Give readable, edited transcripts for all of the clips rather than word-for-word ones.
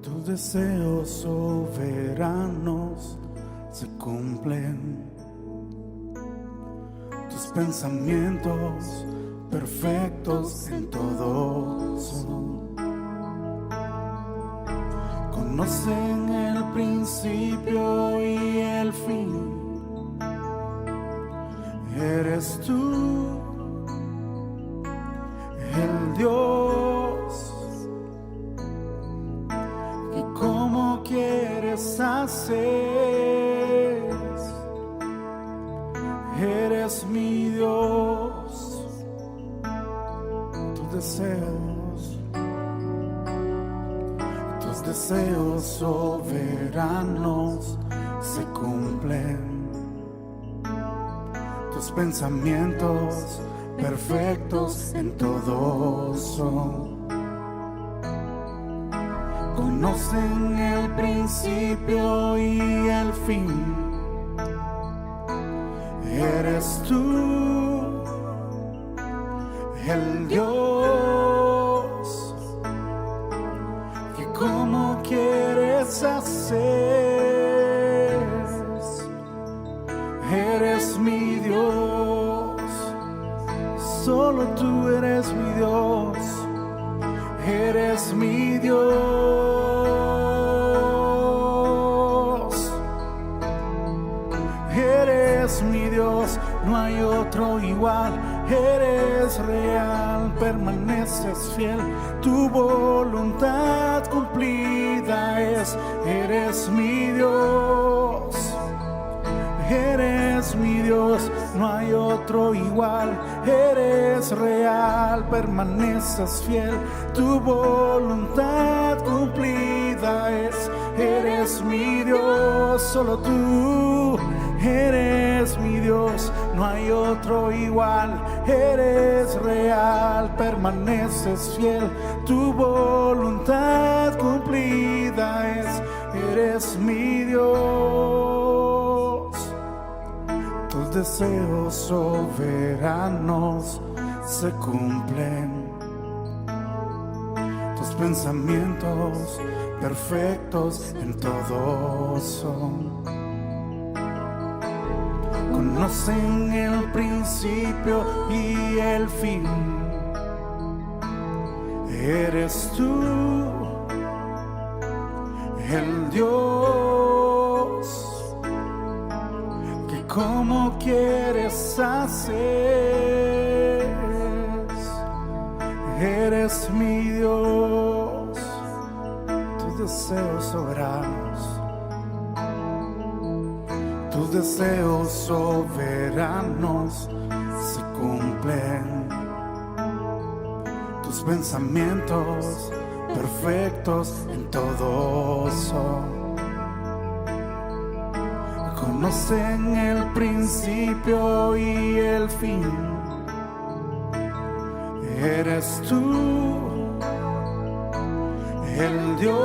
Tus deseos soberanos se cumplen, tus pensamientos perfectos en todo son. Conocen el principio y el fin. Eres tú, el Dios, que como quieres hacer. Eres mi Dios, tus deseos soberanos se cumplen. Tus pensamientos perfectos en todo son. Conocen el principio y el fin. Eres tú, el Dios, que como quieres hacer. Eres mi Dios, solo tú eres mi Dios, eres mi Dios, eres mi Dios, no hay otro igual, eres real, permaneces fiel, tu voluntad cumplida es, eres mi Dios. Eres mi Dios, no hay otro igual, eres real, permaneces fiel, tu voluntad cumplida es, eres mi Dios, solo tú, eres mi Dios, no hay otro igual, eres real, permaneces fiel, tu voluntad cumplida es, eres mi Dios. Tus deseos soberanos se cumplen, tus pensamientos perfectos en todo son. Conocen el principio y el fin. Eres tú, el Dios, como quieres hacer. Eres mi Dios, tus deseos soberanos, tus deseos soberanos se cumplen, tus pensamientos perfectos en todo son. Conocen el principio y el fin. Eres tú, el Dios,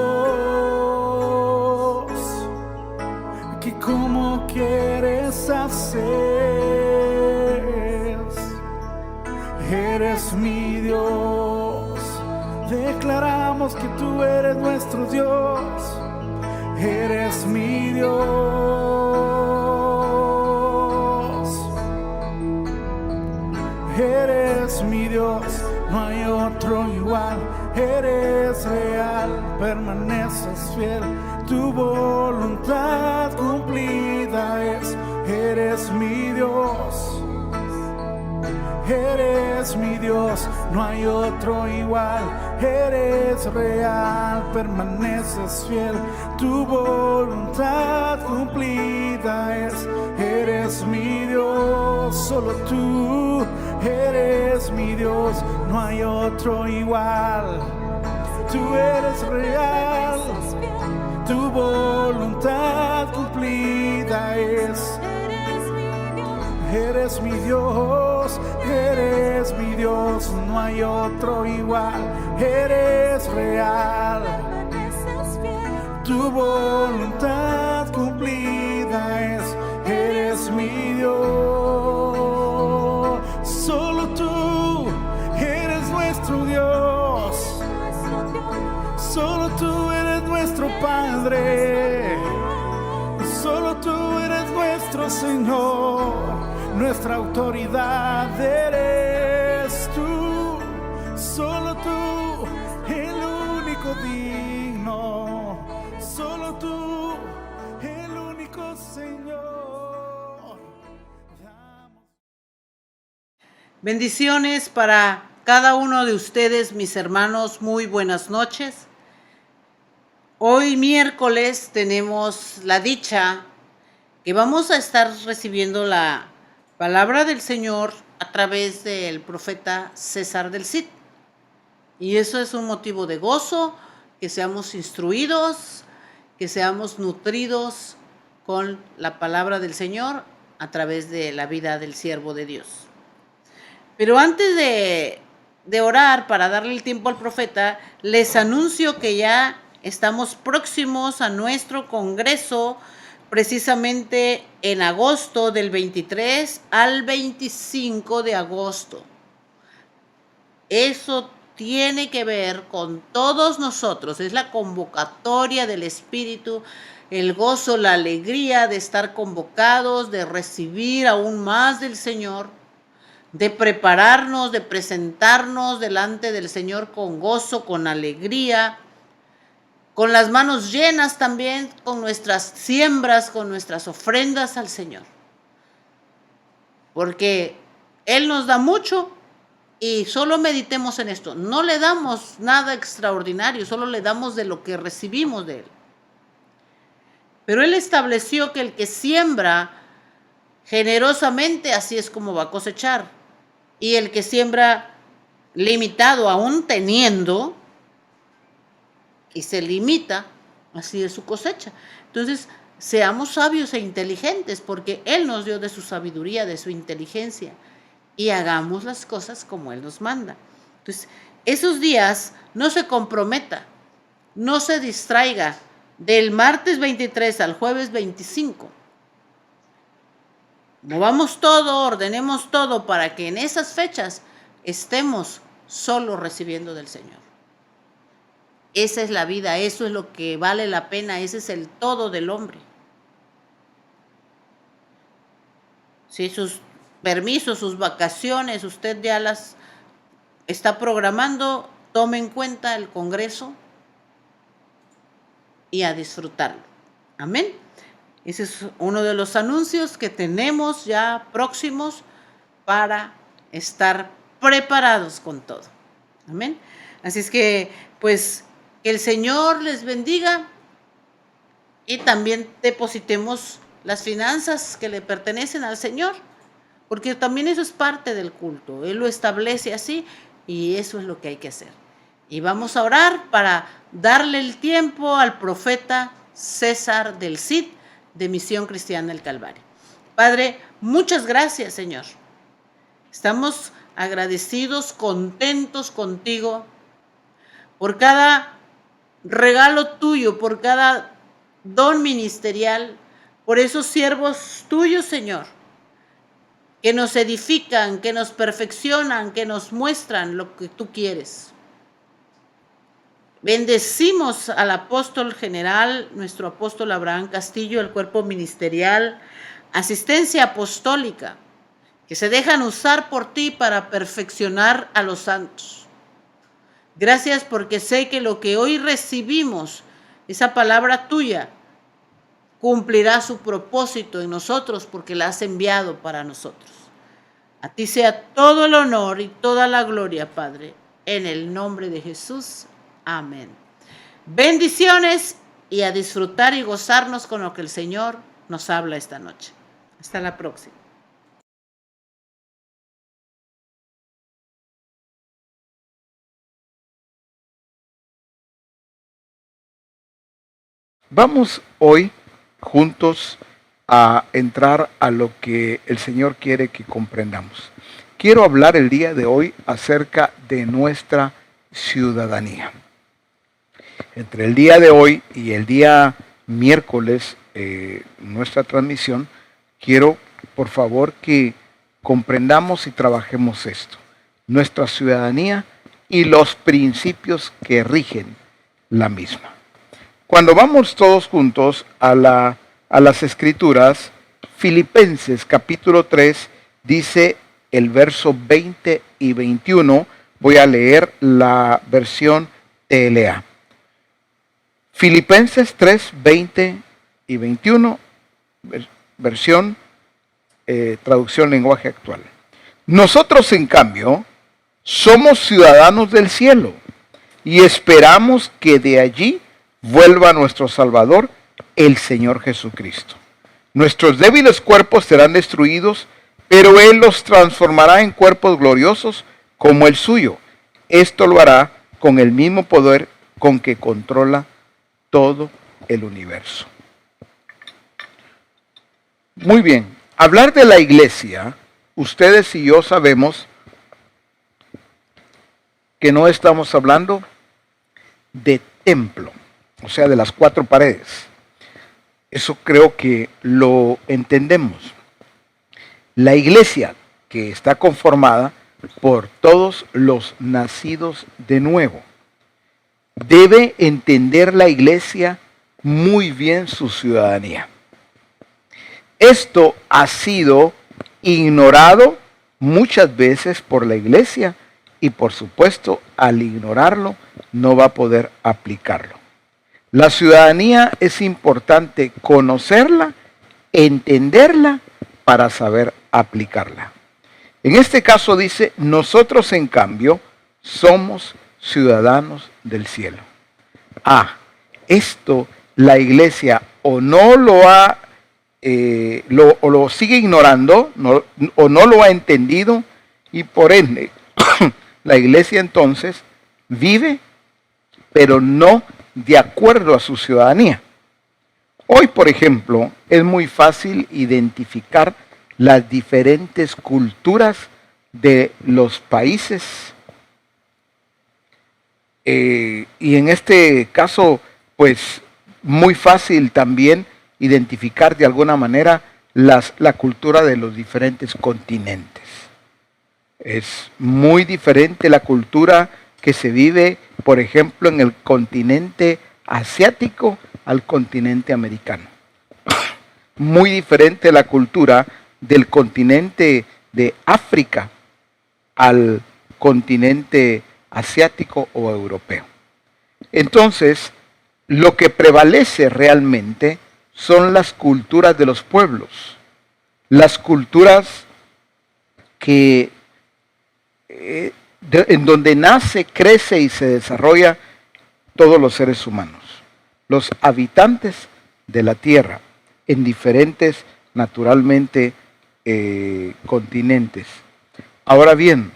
que como quieres hacer. Eres mi Dios, declaramos que tú eres nuestro Dios. Eres mi Dios. Eres mi Dios, no hay otro igual, eres real, permaneces fiel, tu voluntad cumplida es, eres mi Dios, eres mi Dios, no hay otro igual, eres real, permaneces fiel, tu voluntad cumplida es, eres mi Dios, solo tú. Eres mi Dios, no hay otro igual. Tú eres real, tu voluntad cumplida es. Eres mi Dios, no hay otro igual. Eres real, tu voluntad cumplida es. Eres mi Dios. Solo tú eres nuestro Dios. Solo tú eres nuestro nuestro Padre. Solo tú eres nuestro Señor, nuestra autoridad eres tú. Solo tú, el único digno. Solo tú, el único Señor. Bendiciones para cada uno de ustedes, mis hermanos. Muy buenas noches. Hoy miércoles tenemos la dicha que vamos a estar recibiendo la palabra del Señor a través del profeta César del Cid. Y eso es un motivo de gozo, que seamos instruidos, que seamos nutridos con la palabra del Señor a través de la vida del siervo de Dios. Pero antes de orar para darle el tiempo al profeta, les anuncio que ya estamos próximos a nuestro congreso, precisamente en agosto, del 23 al 25 de agosto. Eso tiene que ver con todos nosotros, es la convocatoria del Espíritu, el gozo, la alegría de estar convocados, de recibir aún más del Señor, de prepararnos, de presentarnos delante del Señor con gozo, con alegría, con las manos llenas también, con nuestras siembras, con nuestras ofrendas al Señor. Porque Él nos da mucho y solo meditemos en esto. No le damos nada extraordinario, solo le damos de lo que recibimos de Él. Pero Él estableció que el que siembra generosamente, así es como va a cosechar. Y el que siembra limitado, aún teniendo, y se limita, así es su cosecha. Entonces, seamos sabios e inteligentes, porque Él nos dio de su sabiduría, de su inteligencia, y hagamos las cosas como Él nos manda. Entonces, esos días no se comprometa, no se distraiga. Del martes 23 al jueves 25, movamos todo, ordenemos todo para que en esas fechas estemos solo recibiendo del Señor. Esa es la vida, eso es lo que vale la pena, ese es el todo del hombre. Si sus permisos, sus vacaciones, usted ya las está programando, tome en cuenta el Congreso y a disfrutarlo. Amén. Ese es uno de los anuncios que tenemos ya próximos para estar preparados con todo. Amén. Así es que, pues, que el Señor les bendiga y también depositemos las finanzas que le pertenecen al Señor, porque también eso es parte del culto. Él lo establece así y eso es lo que hay que hacer. Y vamos a orar para darle el tiempo al profeta César del Cid, de Misión Cristiana del Calvario. Padre, muchas gracias, Señor. Estamos agradecidos, contentos contigo por cada regalo tuyo, por cada don ministerial, por esos siervos tuyos, Señor, que nos edifican, que nos perfeccionan, que nos muestran lo que tú quieres. Bendecimos al apóstol general, nuestro apóstol Abraham Castillo, el cuerpo ministerial, asistencia apostólica, que se dejan usar por ti para perfeccionar a los santos. Gracias porque sé que lo que hoy recibimos, esa palabra tuya, cumplirá su propósito en nosotros porque la has enviado para nosotros. A ti sea todo el honor y toda la gloria, Padre, en el nombre de Jesús. Amén. Bendiciones y a disfrutar y gozarnos con lo que el Señor nos habla esta noche. Hasta la próxima. Vamos hoy juntos a entrar a lo que el Señor quiere que comprendamos. Quiero hablar el día de hoy acerca de nuestra ciudadanía. Entre el día de hoy y el día miércoles, nuestra transmisión, quiero por favor que comprendamos y trabajemos esto. Nuestra ciudadanía y los principios que rigen la misma. Cuando vamos todos juntos a las Escrituras, Filipenses capítulo 3 dice el verso 20 y 21. Voy a leer la versión TLA. Filipenses 3, 20 y 21, versión traducción lenguaje actual. Nosotros, en cambio, somos ciudadanos del cielo y esperamos que de allí vuelva nuestro Salvador, el Señor Jesucristo. Nuestros débiles cuerpos serán destruidos, pero Él los transformará en cuerpos gloriosos como el suyo. Esto lo hará con el mismo poder con que controla todo el universo. Muy bien, hablar de la iglesia, ustedes y yo sabemos que no estamos hablando de templo, o sea, de las cuatro paredes. Eso creo que lo entendemos. La iglesia, que está conformada por todos los nacidos de nuevo, debe entender la iglesia muy bien su ciudadanía. Esto ha sido ignorado muchas veces por la iglesia y, por supuesto, al ignorarlo no va a poder aplicarlo. La ciudadanía es importante conocerla, entenderla para saber aplicarla. En este caso dice, nosotros en cambio somos ciudadanos del cielo. Esto la iglesia o no lo ha o lo sigue ignorando o no lo ha entendido, y por ende la iglesia entonces vive pero no de acuerdo a su ciudadanía. Hoy, por ejemplo, es muy fácil identificar las diferentes culturas de los países y en este caso pues muy fácil también identificar de alguna manera la cultura de los diferentes continentes. Es muy diferente la cultura que se vive, por ejemplo, en el continente asiático al continente americano. Muy diferente la cultura del continente de África al continente asiático o europeo. Entonces, lo que prevalece realmente son las culturas de los pueblos, las culturas que en donde nace, crece y se desarrolla todos los seres humanos, los habitantes de la tierra, en diferentes, naturalmente, continentes. Ahora bien,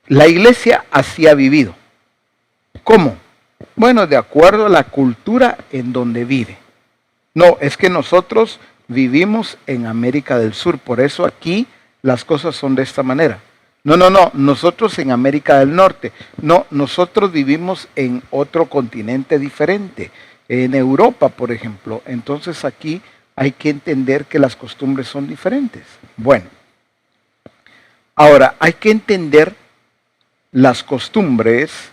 la iglesia así ha vivido. ¿Cómo? Bueno, de acuerdo a la cultura en donde vive. No, es que nosotros vivimos en América del Sur, por eso aquí las cosas son de esta manera. No, nosotros en América del Norte. No, nosotros vivimos en otro continente diferente, en Europa, por ejemplo. Entonces aquí hay que entender que las costumbres son diferentes. Bueno, ahora hay que entender las costumbres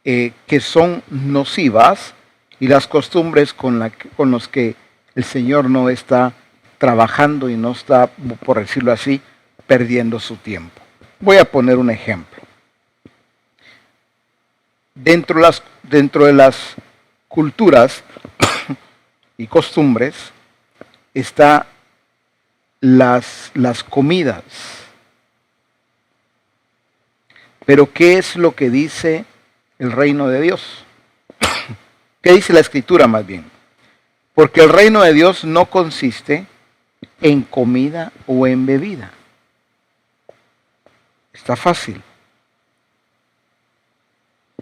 que son nocivas y las costumbres con los que el Señor no está trabajando y no está, por decirlo así, perdiendo su tiempo. Voy a poner un ejemplo. Dentro de las culturas y costumbres está las comidas. Pero ¿qué es lo que dice el reino de Dios? ¿Qué dice la Escritura más bien? Porque el reino de Dios no consiste en comida o en bebida. Está fácil.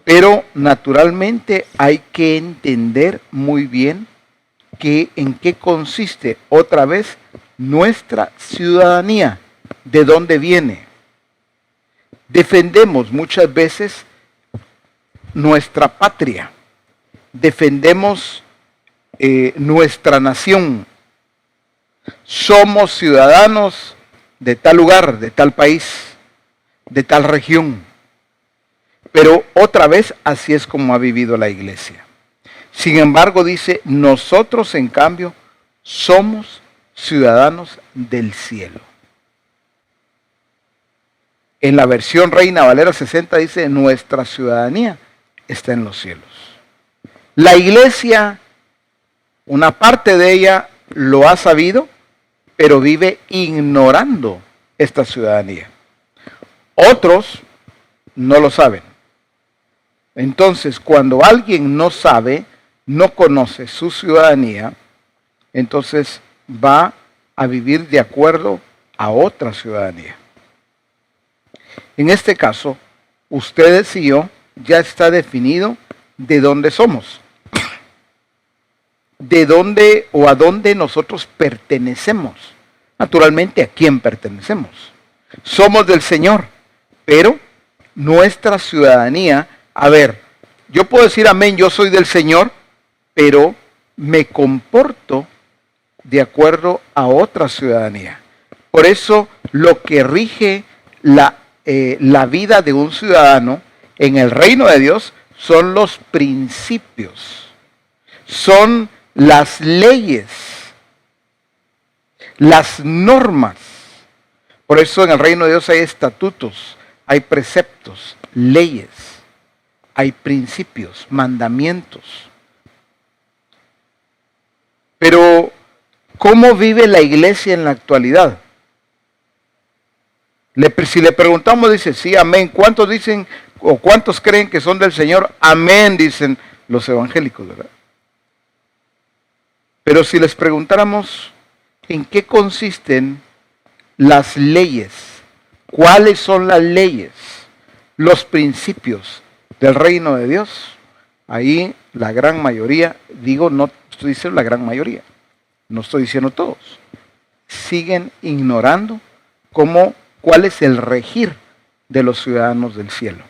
Pero naturalmente hay que entender muy bien en qué consiste otra vez nuestra ciudadanía, de dónde viene. Defendemos muchas veces nuestra patria, defendemos nuestra nación. Somos ciudadanos de tal lugar, de tal país, de tal región. Pero otra vez así es como ha vivido la iglesia. Sin embargo, dice, nosotros en cambio somos ciudadanos del cielo. En la versión Reina Valera 60 dice, nuestra ciudadanía está en los cielos. La iglesia, una parte de ella lo ha sabido, pero vive ignorando esta ciudadanía. Otros no lo saben. Entonces, cuando alguien no sabe, no conoce su ciudadanía, entonces va a vivir de acuerdo a otra ciudadanía. En este caso, ustedes y yo ya está definido de dónde somos, de dónde o a dónde nosotros pertenecemos. Naturalmente, ¿a quién pertenecemos? Somos del Señor, pero nuestra ciudadanía, a ver, yo puedo decir amén, yo soy del Señor, pero me comporto de acuerdo a otra ciudadanía. Por eso lo que rige la vida de un ciudadano en el reino de Dios son los principios, son las leyes, las normas. Por eso en el reino de Dios hay estatutos, hay preceptos, leyes, hay principios, mandamientos. Pero, ¿cómo vive la iglesia en la actualidad? Si le preguntamos, dice, sí, amén. ¿Cuántos dicen o cuántos creen que son del Señor? Amén, dicen los evangélicos, ¿verdad? Pero si les preguntáramos en qué consisten las leyes, cuáles son las leyes, los principios del reino de Dios, ahí la gran mayoría, digo, no estoy diciendo la gran mayoría, no estoy diciendo todos, siguen ignorando cuál es el regir de los ciudadanos del cielo.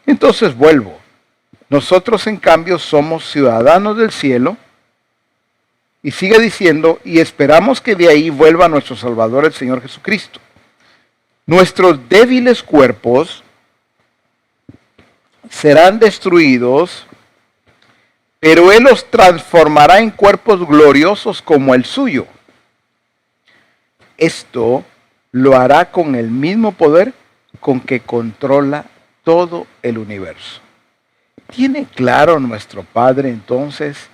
Entonces vuelvo, nosotros en cambio somos ciudadanos del cielo, y sigue diciendo, y esperamos que de ahí vuelva nuestro Salvador, el Señor Jesucristo. Nuestros débiles cuerpos serán destruidos, pero Él los transformará en cuerpos gloriosos como el suyo. Esto lo hará con el mismo poder con que controla todo el universo. ¿Tiene claro nuestro Padre entonces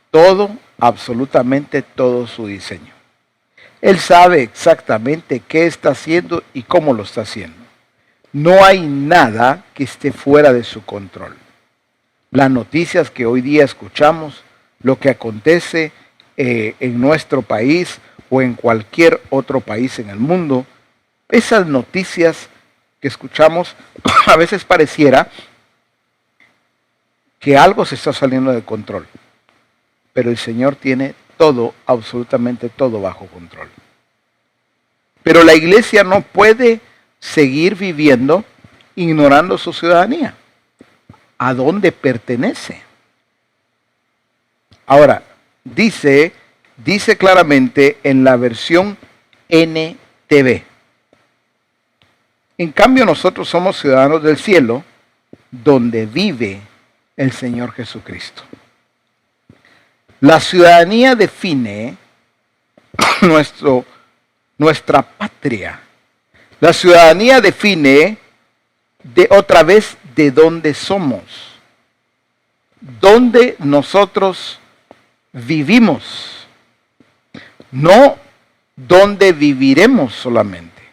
todo, absolutamente todo su diseño? Él sabe exactamente qué está haciendo y cómo lo está haciendo. No hay nada que esté fuera de su control. Las noticias que hoy día escuchamos, lo que acontece en nuestro país o en cualquier otro país en el mundo, esas noticias que escuchamos a veces pareciera que algo se está saliendo de control. Pero el Señor tiene todo, absolutamente todo bajo control. Pero la iglesia no puede seguir viviendo ignorando su ciudadanía. ¿A dónde pertenece? Ahora, dice claramente en la versión NTV. En cambio, nosotros somos ciudadanos del cielo, donde vive el Señor Jesucristo. La ciudadanía define nuestra patria. La ciudadanía define otra vez de dónde somos, dónde nosotros vivimos, no dónde viviremos solamente.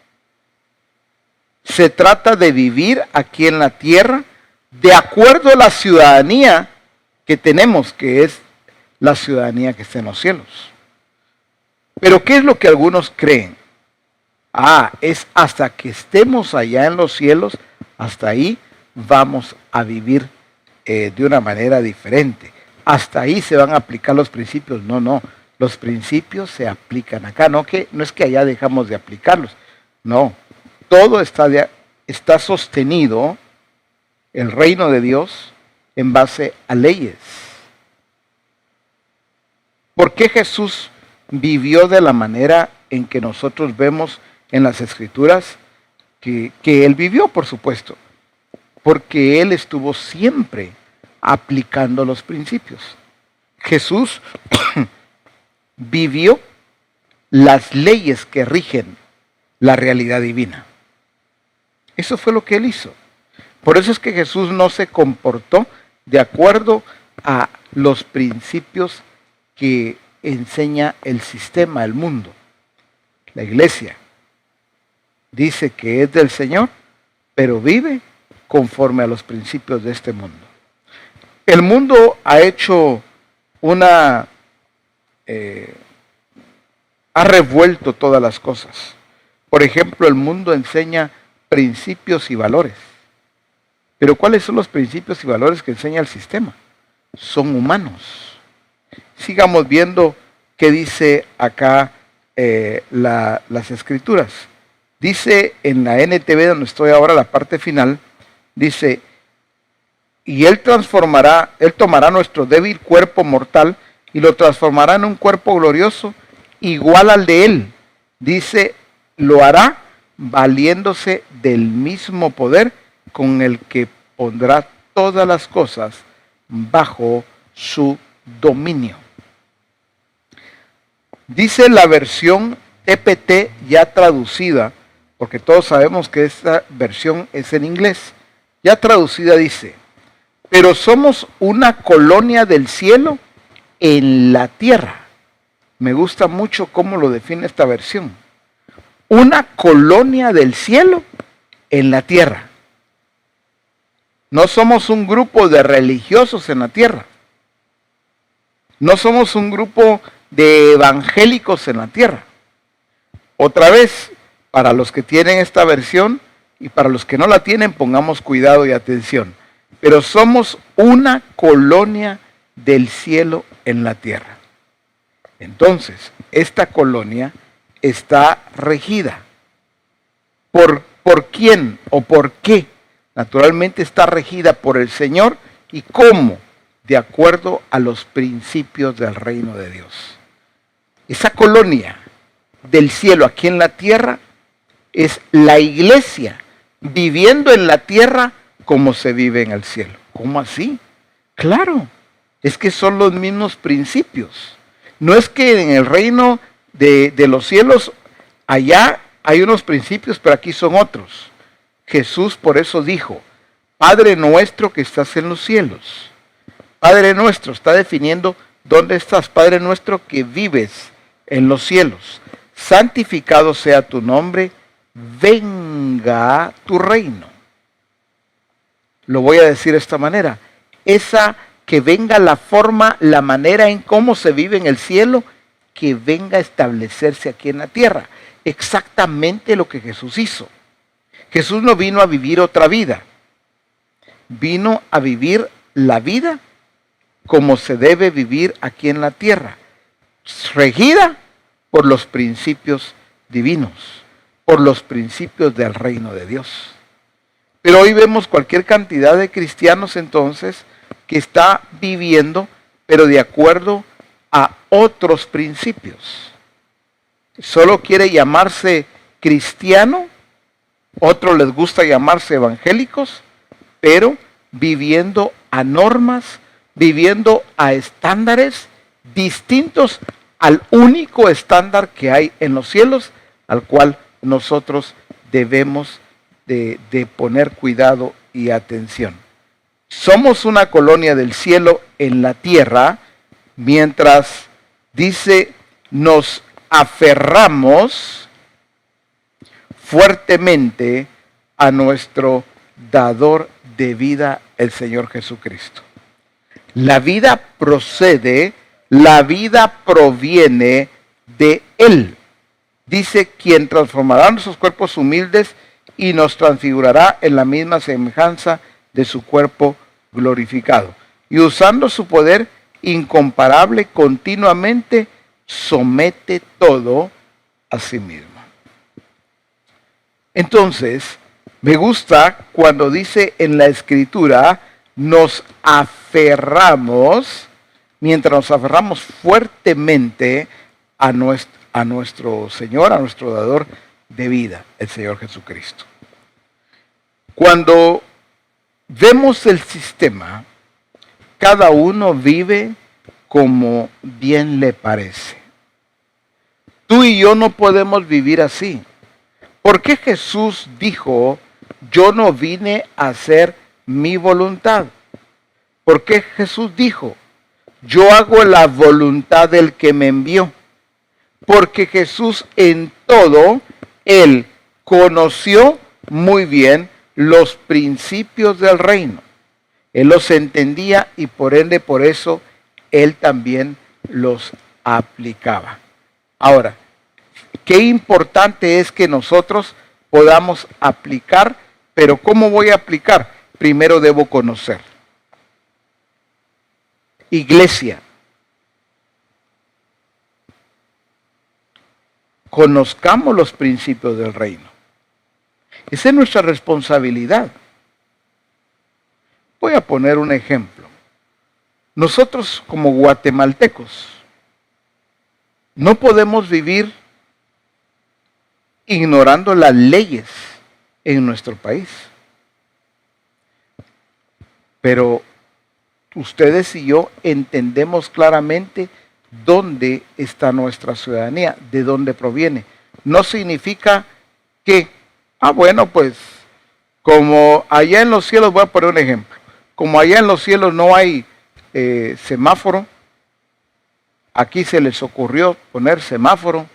Se trata de vivir aquí en la tierra de acuerdo a la ciudadanía que tenemos, que es la ciudadanía que está en los cielos. Pero ¿qué es lo que algunos creen? Es hasta que estemos allá en los cielos, hasta ahí vamos a vivir de una manera diferente. Hasta ahí se van a aplicar los principios. No, los principios se aplican acá. No es que allá dejamos de aplicarlos. No, todo está sostenido, el reino de Dios, en base a leyes. ¿Por qué Jesús vivió de la manera en que nosotros vemos en las Escrituras que Él vivió, por supuesto? Porque Él estuvo siempre aplicando los principios. Jesús vivió las leyes que rigen la realidad divina. Eso fue lo que él hizo. Por eso es que Jesús no se comportó de acuerdo a los principios que enseña el sistema, el mundo. La iglesia dice que es del Señor, pero vive conforme a los principios de este mundo. El mundo ha hecho ha revuelto todas las cosas. Por ejemplo, el mundo enseña principios y valores. Pero ¿cuáles son los principios y valores que enseña el sistema? Son humanos. Sigamos viendo qué dice acá las escrituras. Dice en la NTV, donde estoy ahora, la parte final, dice, y Él tomará nuestro débil cuerpo mortal y lo transformará en un cuerpo glorioso igual al de Él. Dice, lo hará valiéndose del mismo poder con el que pondrá todas las cosas bajo su dominio. Dice la versión TPT ya traducida, porque todos sabemos que esta versión es en inglés, ya traducida dice, pero somos una colonia del cielo en la tierra. Me gusta mucho cómo lo define esta versión. Una colonia del cielo en la tierra. No somos un grupo de religiosos en la tierra. No somos un grupo de evangélicos en la tierra. Otra vez, para los que tienen esta versión y para los que no la tienen, pongamos cuidado y atención. Pero somos una colonia del cielo en la tierra. Entonces, esta colonia está regida. ¿Por quién o por qué? Naturalmente está regida por el Señor. ¿Y cómo? De acuerdo a los principios del reino de Dios. Esa colonia del cielo aquí en la tierra es la iglesia viviendo en la tierra como se vive en el cielo. ¿Cómo así? Claro, es que son los mismos principios. No es que en el reino de los cielos allá hay unos principios, pero aquí son otros. Jesús por eso dijo, Padre nuestro que estás en los cielos. Padre nuestro está definiendo dónde estás. Padre nuestro que vives en los cielos. Santificado sea tu nombre, venga tu reino. Lo voy a decir de esta manera. Que venga la forma, la manera en cómo se vive en el cielo, que venga a establecerse aquí en la tierra. Exactamente lo que Jesús hizo. Jesús no vino a vivir otra vida. Vino a vivir la vida como se debe vivir aquí en la tierra. Regida por los principios divinos, por los principios del reino de Dios. Pero hoy vemos cualquier cantidad de cristianos entonces que está viviendo, pero de acuerdo a otros principios. Solo quiere llamarse cristiano, otros les gusta llamarse evangélicos, pero viviendo a normas, viviendo a estándares distintos al único estándar que hay en los cielos, al cual nosotros debemos de poner cuidado y atención. Somos una colonia del cielo en la tierra, mientras dice, nos aferramos fuertemente a nuestro dador de vida, el Señor Jesucristo. La vida procede, la vida proviene de Él. Dice, quien transformará nuestros cuerpos humildes y nos transfigurará en la misma semejanza de su cuerpo glorificado. Y usando su poder incomparable continuamente, somete todo a sí mismo. Entonces, me gusta cuando dice en la Escritura, nos aferramos, mientras nos aferramos fuertemente a nuestro Señor, a nuestro dador de vida, el Señor Jesucristo. Cuando vemos el sistema, cada uno vive como bien le parece. Tú y yo no podemos vivir así. ¿Por qué Jesús dijo, yo no vine a hacer mi voluntad? ¿Por qué Jesús dijo, yo hago la voluntad del que me envió? Porque Jesús en todo, Él conoció muy bien los principios del reino. Él los entendía y por ende, por eso, Él también los aplicaba. Ahora, qué importante es que nosotros podamos aplicar, pero ¿cómo voy a aplicar? Primero debo conocer. Iglesia, conozcamos los principios del reino. Esa es nuestra responsabilidad. Voy a poner un ejemplo. Nosotros como guatemaltecos no podemos vivir ignorando las leyes en nuestro país. Pero ustedes y yo entendemos claramente dónde está nuestra ciudadanía, de dónde proviene. No significa que, bueno, pues como allá en los cielos, voy a poner un ejemplo, como allá en los cielos no hay semáforo, aquí se les ocurrió poner semáforo,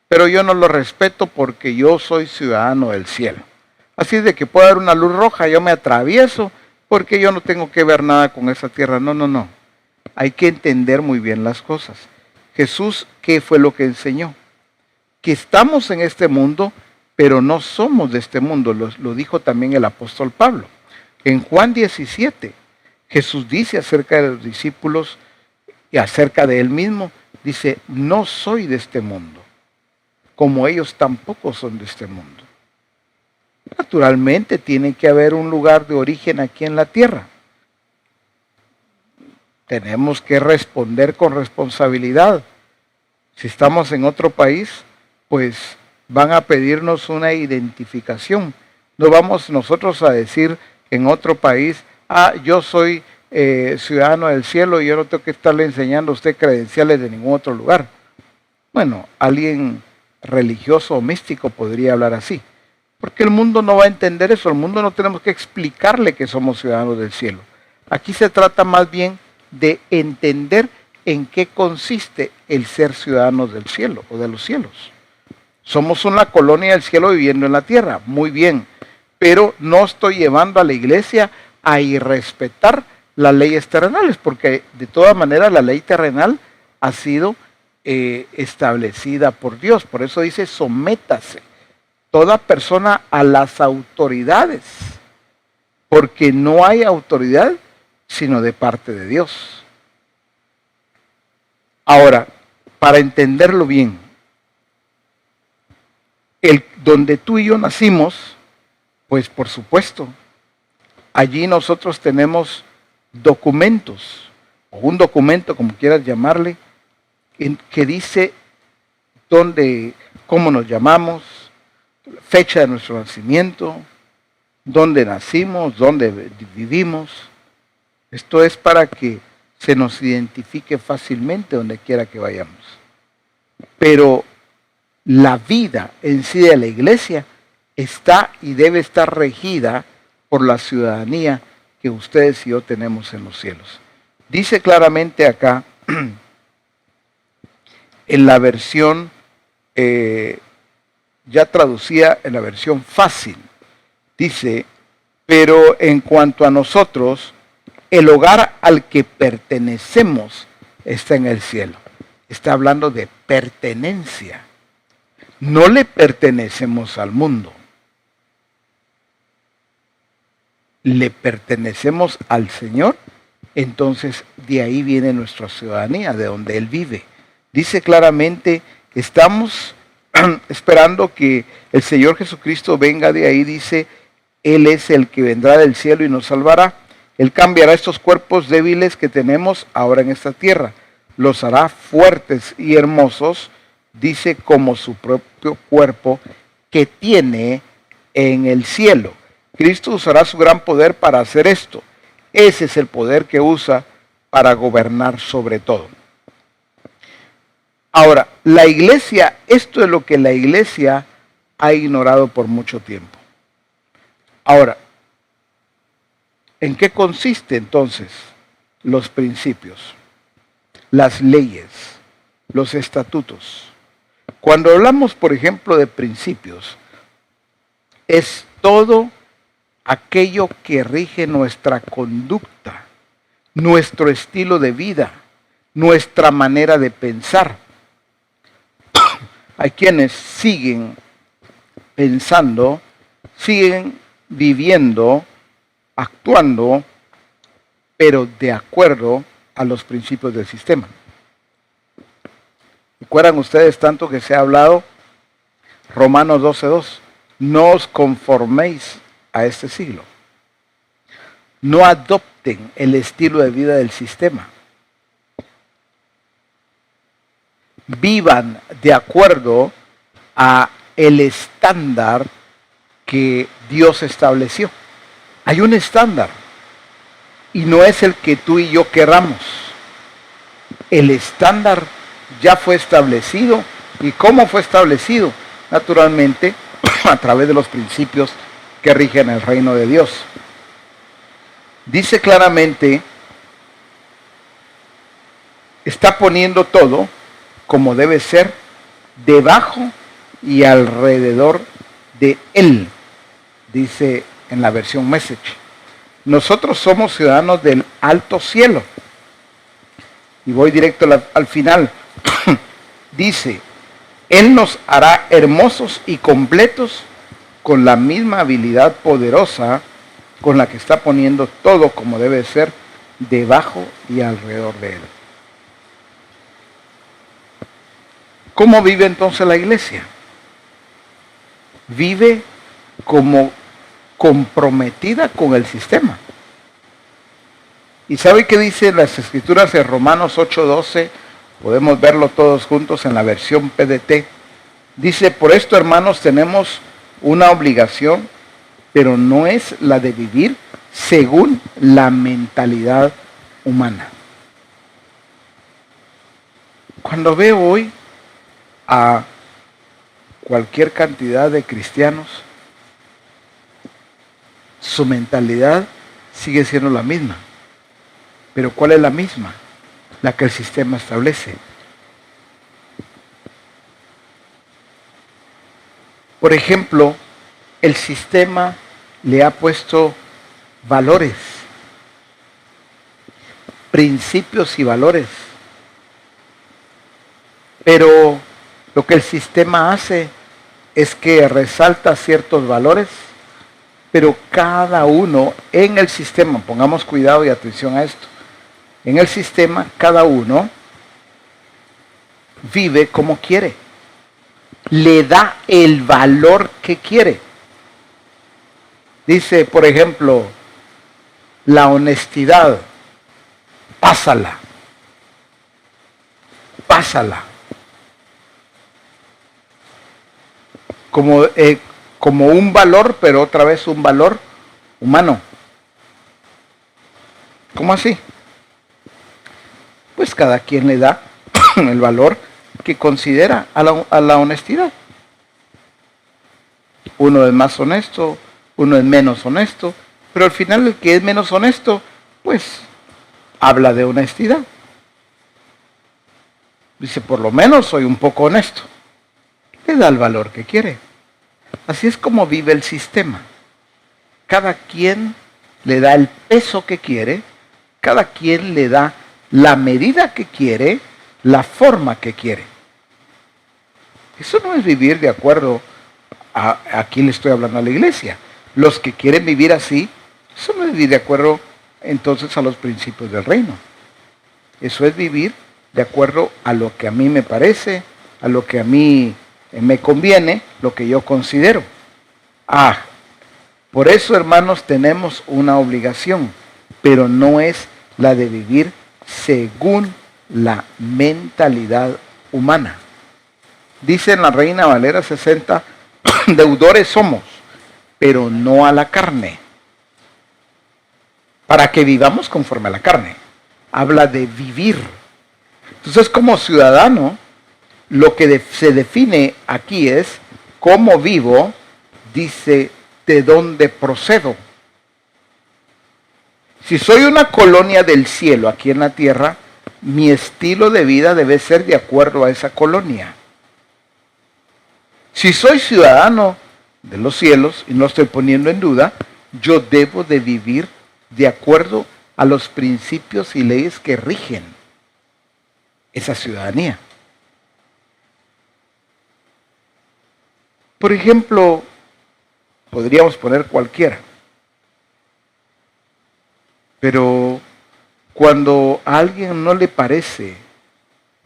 pero yo no lo respeto porque yo soy ciudadano del cielo. Así de que puede haber una luz roja, yo me atravieso porque yo no tengo que ver nada con esa tierra. No. Hay que entender muy bien las cosas. Jesús, ¿qué fue lo que enseñó? Que estamos en este mundo, pero no somos de este mundo. Lo dijo también el apóstol Pablo. En Juan 17, Jesús dice acerca de los discípulos y acerca de él mismo, dice, no soy de este mundo, como ellos tampoco son de este mundo. Naturalmente tiene que haber un lugar de origen aquí en la tierra. Tenemos que responder con responsabilidad. Si estamos en otro país, pues van a pedirnos una identificación. No vamos nosotros a decir en otro país, yo soy ciudadano del cielo y yo no tengo que estarle enseñando a usted credenciales de ningún otro lugar. Bueno, alguien religioso o místico podría hablar así. Porque el mundo no va a entender eso. El mundo no tenemos que explicarle que somos ciudadanos del cielo. Aquí se trata más bien de entender en qué consiste el ser ciudadanos del cielo o de los cielos. Somos una colonia del cielo viviendo en la tierra, muy bien, pero no estoy llevando a la iglesia a irrespetar las leyes terrenales, porque de todas maneras la ley terrenal ha sido establecida por Dios. Por eso dice, sométase toda persona a las autoridades, porque no hay autoridad sino de parte de Dios. Ahora, para entenderlo bien, donde tú y yo nacimos, pues por supuesto, allí nosotros tenemos documentos, o un documento, como quieras llamarle, que dice cómo nos llamamos, fecha de nuestro nacimiento, dónde nacimos, dónde vivimos. Esto es para que se nos identifique fácilmente donde quiera que vayamos. Pero la vida en sí de la iglesia está y debe estar regida por la ciudadanía que ustedes y yo tenemos en los cielos. Dice claramente acá, en la versión, ya traducida en la versión fácil, dice, pero en cuanto a nosotros, el hogar al que pertenecemos está en el cielo. Está hablando de pertenencia. No le pertenecemos al mundo. Le pertenecemos al Señor. Entonces de ahí viene nuestra ciudadanía, de donde Él vive. Dice claramente, estamos esperando que el Señor Jesucristo venga de ahí. Dice, Él es el que vendrá del cielo y nos salvará. Él cambiará estos cuerpos débiles que tenemos ahora en esta tierra. Los hará fuertes y hermosos, dice, como su propio cuerpo que tiene en el cielo. Cristo usará su gran poder para hacer esto. Ese es el poder que usa para gobernar sobre todo. Ahora, la iglesia, esto es lo que la iglesia ha ignorado por mucho tiempo. Ahora, ¿en qué consiste entonces los principios, las leyes, los estatutos? Cuando hablamos, por ejemplo, de principios, es todo aquello que rige nuestra conducta, nuestro estilo de vida, nuestra manera de pensar. Hay quienes siguen pensando, siguen viviendo, actuando, pero de acuerdo a los principios del sistema. ¿Recuerdan ustedes tanto que se ha hablado? Romanos 12:2. No os conforméis a este siglo. No adopten el estilo de vida del sistema. Vivan de acuerdo a el estándar que Dios estableció. Hay un estándar y no es el que tú y yo querramos. El estándar ya fue establecido. ¿Y cómo fue establecido? Naturalmente, a través de los principios que rigen el reino de Dios. Dice claramente, está poniendo todo como debe ser debajo y alrededor de él, dice en la versión Message. Nosotros somos ciudadanos del alto cielo. Y voy directo al final. Dice, Él nos hará hermosos y completos con la misma habilidad poderosa con la que está poniendo todo como debe ser debajo y alrededor de Él. ¿Cómo vive entonces la iglesia? Vive como comprometida con el sistema. ¿Y sabe qué dice las escrituras en Romanos 8:12? Podemos verlo todos juntos en la versión PDT. Dice, por esto, hermanos, tenemos una obligación, pero no es la de vivir según la mentalidad humana. Cuando veo hoy a cualquier cantidad de cristianos, su mentalidad sigue siendo la misma. Pero ¿cuál es la misma? La que el sistema establece. Por ejemplo, el sistema le ha puesto valores, principios y valores. Pero lo que el sistema hace es que resalta ciertos valores, pero cada uno en el sistema, pongamos cuidado y atención a esto, en el sistema cada uno vive como quiere, le da el valor que quiere. Dice, por ejemplo, la honestidad, pásala. Como un valor, pero otra vez un valor humano. ¿Cómo así? Pues cada quien le da el valor que considera a la honestidad. Uno es más honesto, uno es menos honesto, pero al final el que es menos honesto, pues habla de honestidad. Dice, por lo menos soy un poco honesto. Le da el valor que quiere. Así es como vive el sistema. Cada quien le da el peso que quiere, cada quien le da la medida que quiere, la forma que quiere. Eso no es vivir de acuerdo a aquí le estoy hablando a la iglesia. Los que quieren vivir así, eso no es vivir de acuerdo entonces a los principios del reino. Eso es vivir de acuerdo a lo que a mí me parece, a lo que a mí me conviene, lo que yo considero. Por eso, hermanos, tenemos una obligación, pero no es la de vivir según la mentalidad humana. Dice en la Reina Valera 60, deudores somos, pero no a la carne, para que vivamos conforme a la carne. habla de vivir. Entonces, como ciudadano, lo que se define aquí es cómo vivo, dice de dónde procedo. Si soy una colonia del cielo aquí en la tierra, mi estilo de vida debe ser de acuerdo a esa colonia. Si soy ciudadano de los cielos, y no estoy poniendo en duda, yo debo de vivir de acuerdo a los principios y leyes que rigen esa ciudadanía. Por ejemplo, podríamos poner cualquiera, pero cuando a alguien no le parece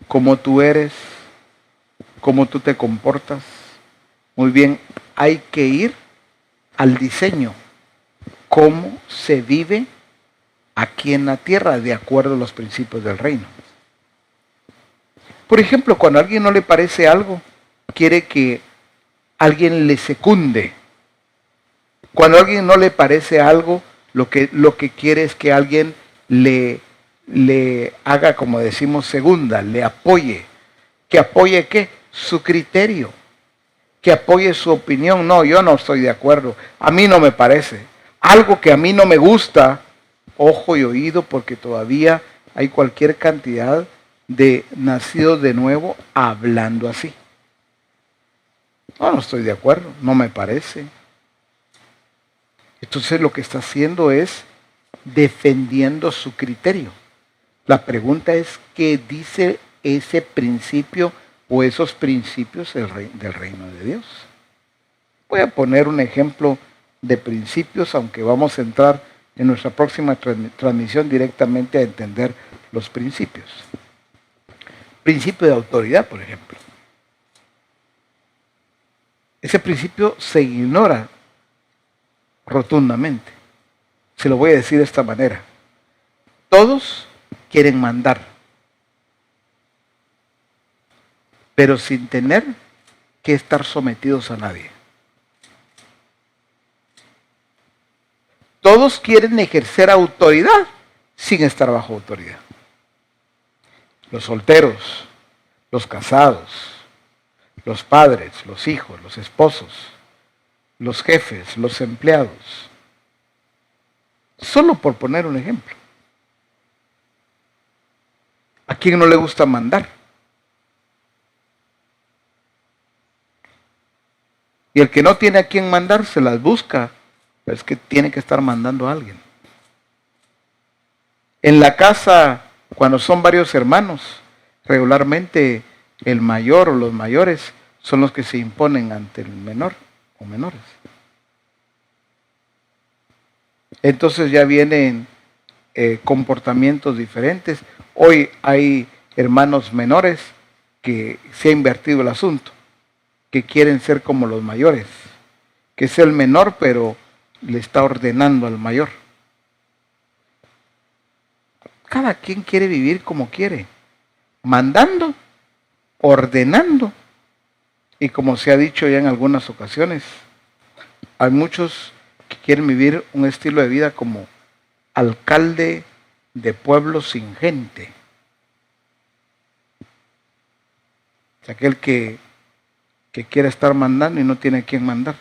cómo tú eres, cómo tú te comportas, muy bien, hay que ir al diseño, cómo se vive aquí en la tierra de acuerdo a los principios del reino. Por ejemplo, cuando a alguien no le parece algo, quiere que alguien le secunde. Cuando a alguien no le parece algo, lo que quiere es que alguien le haga, como decimos, segunda, le apoye. ¿Que apoye qué? Su criterio. Que apoye su opinión. No, yo no estoy de acuerdo. A mí no me parece. Algo que a mí no me gusta, ojo y oído, porque todavía hay cualquier cantidad de nacidos de nuevo hablando así. No estoy de acuerdo, no me parece. Entonces lo que está haciendo es defendiendo su criterio. La pregunta es, ¿qué dice ese principio o esos principios del reino de Dios? Voy a poner un ejemplo de principios, aunque vamos a entrar en nuestra próxima transmisión directamente a entender los principios. Principio de autoridad, por ejemplo. Ese principio se ignora rotundamente. Se lo voy a decir de esta manera. Todos quieren mandar, pero sin tener que estar sometidos a nadie. Todos quieren ejercer autoridad sin estar bajo autoridad. Los solteros, los casados, los padres, los hijos, los esposos, los jefes, los empleados. Solo por poner un ejemplo. ¿A quién no le gusta mandar? Y el que no tiene a quién mandar se las busca, pero es que tiene que estar mandando a alguien. En la casa, cuando son varios hermanos, regularmente el mayor o los mayores son los que se imponen ante el menor o menores. Entonces ya vienen comportamientos diferentes. Hoy hay hermanos menores que se ha invertido el asunto, que quieren ser como los mayores, que es el menor pero le está ordenando al mayor. Cada quien quiere vivir como quiere, mandando, ordenando. Y como se ha dicho ya en algunas ocasiones, hay muchos que quieren vivir un estilo de vida como alcalde de pueblo sin gente. Es aquel que quiere estar mandando y no tiene a quién mandar.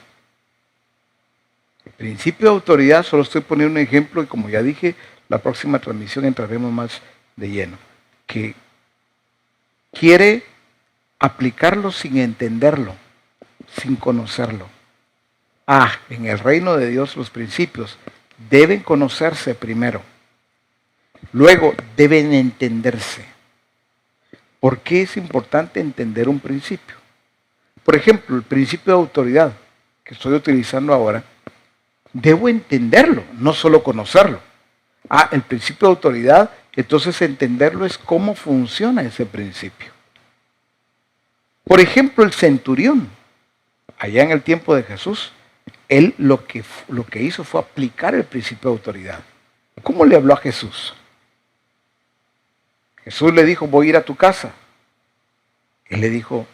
El principio de autoridad, solo estoy poniendo un ejemplo y como ya dije, la próxima transmisión entraremos más de lleno. Que quiere aplicarlo sin entenderlo, sin conocerlo. En el reino de Dios los principios deben conocerse primero. Luego deben entenderse. ¿Por qué es importante entender un principio? Por ejemplo, el principio de autoridad que estoy utilizando ahora, debo entenderlo, no solo conocerlo. El principio de autoridad, entonces entenderlo es cómo funciona ese principio. Por ejemplo, el centurión, allá en el tiempo de Jesús, él lo que hizo fue aplicar el principio de autoridad. ¿Cómo le habló a Jesús? Jesús le dijo, voy a ir a tu casa. Él le dijo,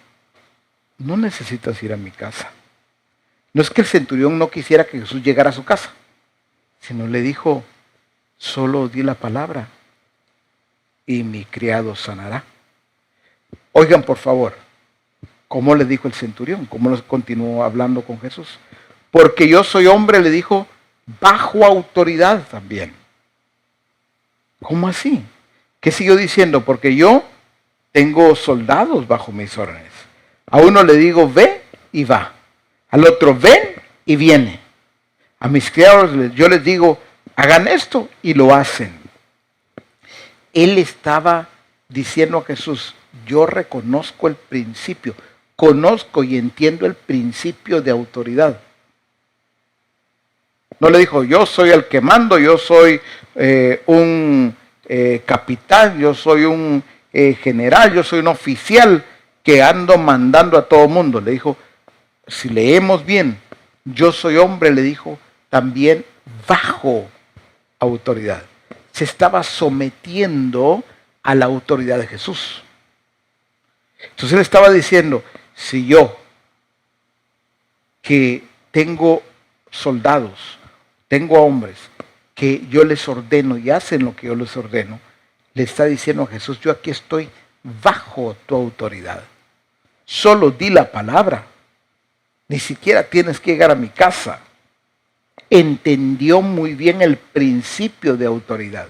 no necesitas ir a mi casa. No es que el centurión no quisiera que Jesús llegara a su casa, sino le dijo, solo di la palabra y mi criado sanará. Oigan, por favor, ¿cómo le dijo el centurión? ¿Cómo continuó hablando con Jesús? Porque yo soy hombre, le dijo, bajo autoridad también. ¿Cómo así? ¿Qué siguió diciendo? Porque yo tengo soldados bajo mis órdenes. A uno le digo, ve y va. Al otro, ven y viene. A mis criados yo les digo, hagan esto y lo hacen. Él estaba diciendo a Jesús, yo reconozco el principio, conozco y entiendo el principio de autoridad. No le dijo, yo soy el que mando, yo soy un capitán, yo soy un general, yo soy un oficial que ando mandando a todo mundo. Le dijo, si leemos bien, yo soy hombre, le dijo, también bajo autoridad. Se estaba sometiendo a la autoridad de Jesús. Entonces él estaba diciendo, si yo, que tengo soldados, tengo hombres, que yo les ordeno y hacen lo que yo les ordeno, le está diciendo a Jesús, yo aquí estoy bajo tu autoridad. Solo di la palabra. Ni siquiera tienes que llegar a mi casa. Entendió muy bien el principio de autoridad.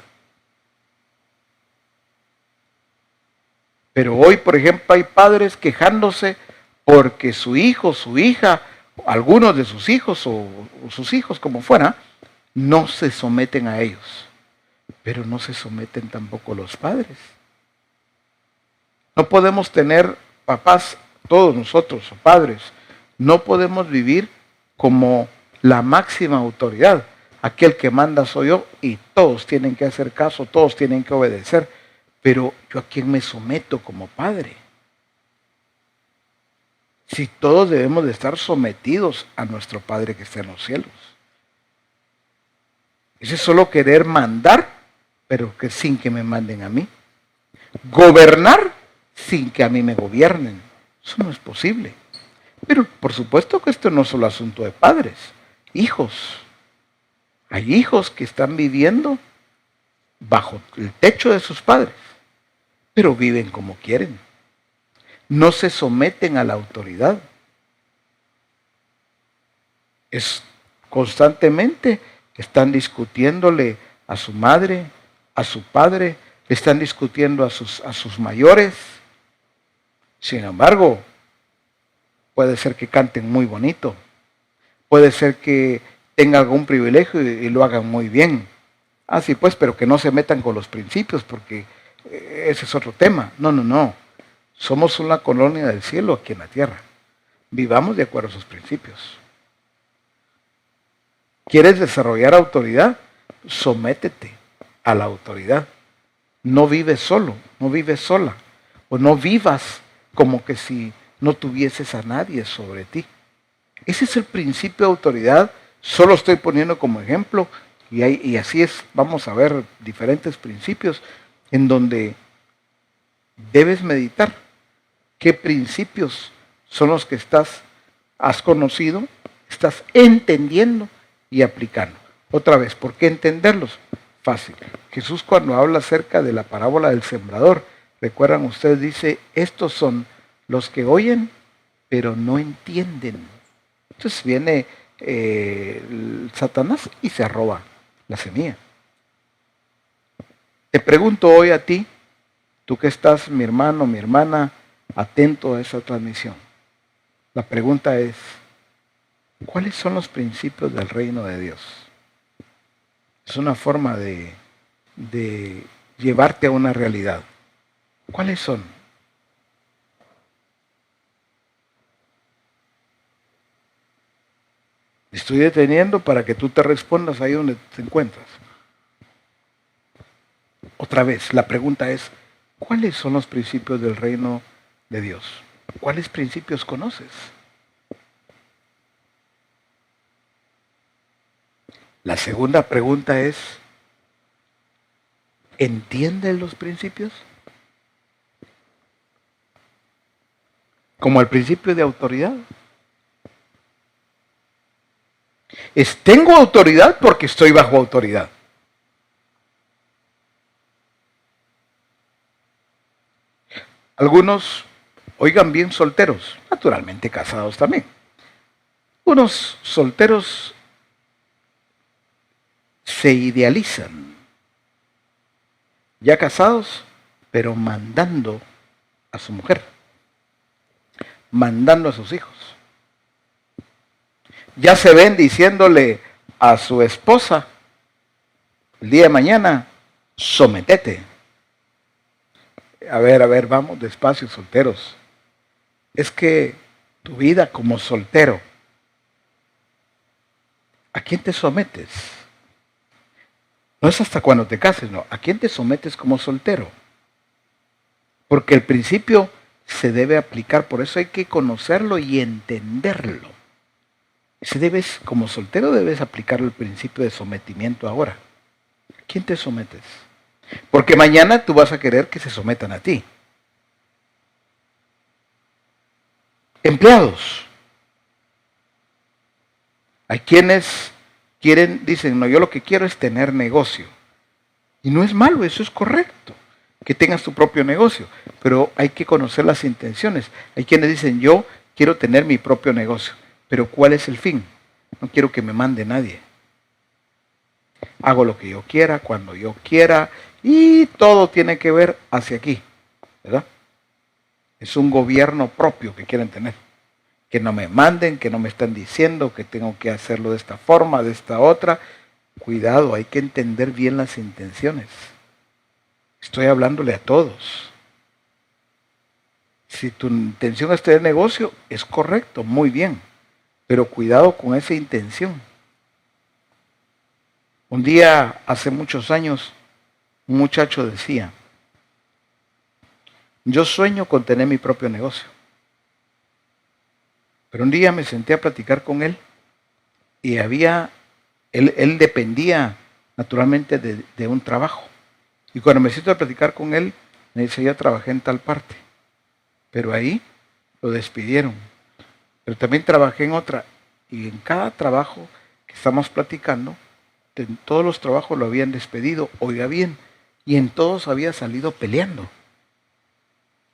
Pero hoy, por ejemplo, hay padres quejándose porque su hijo, su hija, algunos de sus hijos o sus hijos, como fuera, no se someten a ellos. Pero no se someten tampoco los padres. No podemos tener papás, todos nosotros, o padres, no podemos vivir como la máxima autoridad. Aquel que manda soy yo y todos tienen que hacer caso, todos tienen que obedecer. Pero yo a quién me someto como padre. Si todos debemos de estar sometidos a nuestro Padre que está en los cielos. Ese es solo querer mandar, pero que sin que me manden a mí. Gobernar sin que a mí me gobiernen. Eso no es posible. Pero por supuesto que esto no es solo asunto de padres, hijos. Hay hijos que están viviendo bajo el techo de sus padres, pero viven como quieren. No se someten a la autoridad. Constantemente están discutiéndole a su madre, a su padre, están discutiendo a sus mayores. Sin embargo, puede ser que canten muy bonito, puede ser que tengan algún privilegio y lo hagan muy bien. Así pues, pero que no se metan con los principios, porque ese es otro tema. No. Somos una colonia del cielo aquí en la tierra. Vivamos de acuerdo a sus principios. ¿Quieres desarrollar autoridad? Sométete a la autoridad. No vives solo, no vives sola. O no vivas como que si no tuvieses a nadie sobre ti. Ese es el principio de autoridad. Solo estoy poniendo como ejemplo. Y así es, vamos a ver diferentes principios en donde debes meditar qué principios son los que has conocido, estás entendiendo y aplicando. Otra vez, ¿por qué entenderlos? Fácil. Jesús cuando habla acerca de la parábola del sembrador, recuerdan ustedes, dice, estos son los que oyen, pero no entienden. Entonces viene Satanás y se roba la semilla. Te pregunto hoy a ti, tú que estás, mi hermano, mi hermana, atento a esa transmisión. La pregunta es, ¿cuáles son los principios del reino de Dios? Es una forma de llevarte a una realidad. ¿Cuáles son? Estoy deteniendo para que tú te respondas ahí donde te encuentras. Otra vez, la pregunta es, ¿cuáles son los principios del reino de Dios? ¿Cuáles principios conoces? La segunda pregunta es, ¿entiendes los principios? Como el principio de autoridad. Tengo autoridad porque estoy bajo autoridad. Algunos, oigan bien, solteros, naturalmente casados también. Unos solteros se idealizan, ya casados, pero mandando a su mujer, mandando a sus hijos. Ya se ven diciéndole a su esposa el día de mañana, sometete. A ver, vamos despacio, solteros. Es que tu vida como soltero, ¿a quién te sometes? No es hasta cuando te cases, no. ¿A quién te sometes como soltero? Porque el principio se debe aplicar, por eso hay que conocerlo y entenderlo. Si debes, como soltero, debes aplicar el principio de sometimiento ahora. ¿A quién te sometes? Porque mañana tú vas a querer que se sometan a ti. Empleados. Hay quienes dicen, no, yo lo que quiero es tener negocio. Y no es malo, eso es correcto, que tengas tu propio negocio. Pero hay que conocer las intenciones. Hay quienes dicen, yo quiero tener mi propio negocio. Pero ¿cuál es el fin? No quiero que me mande nadie. Hago lo que yo quiera, cuando yo quiera, y todo tiene que ver hacia aquí, ¿verdad? Es un gobierno propio que quieren tener. Que no me manden, que no me están diciendo que tengo que hacerlo de esta forma, de esta otra. Cuidado, hay que entender bien las intenciones. Estoy hablándole a todos. Si tu intención es tener negocio, es correcto, muy bien. Pero cuidado con esa intención. Un día, hace muchos años, un muchacho decía, yo sueño con tener mi propio negocio. Pero un día me senté a platicar con él y él dependía naturalmente de un trabajo. Y cuando me siento a platicar con él, me dice, ya trabajé en tal parte. Pero ahí lo despidieron. Pero también trabajé en otra. Y en cada trabajo que estamos platicando, en todos los trabajos lo habían despedido, oiga bien, y en todos había salido peleando.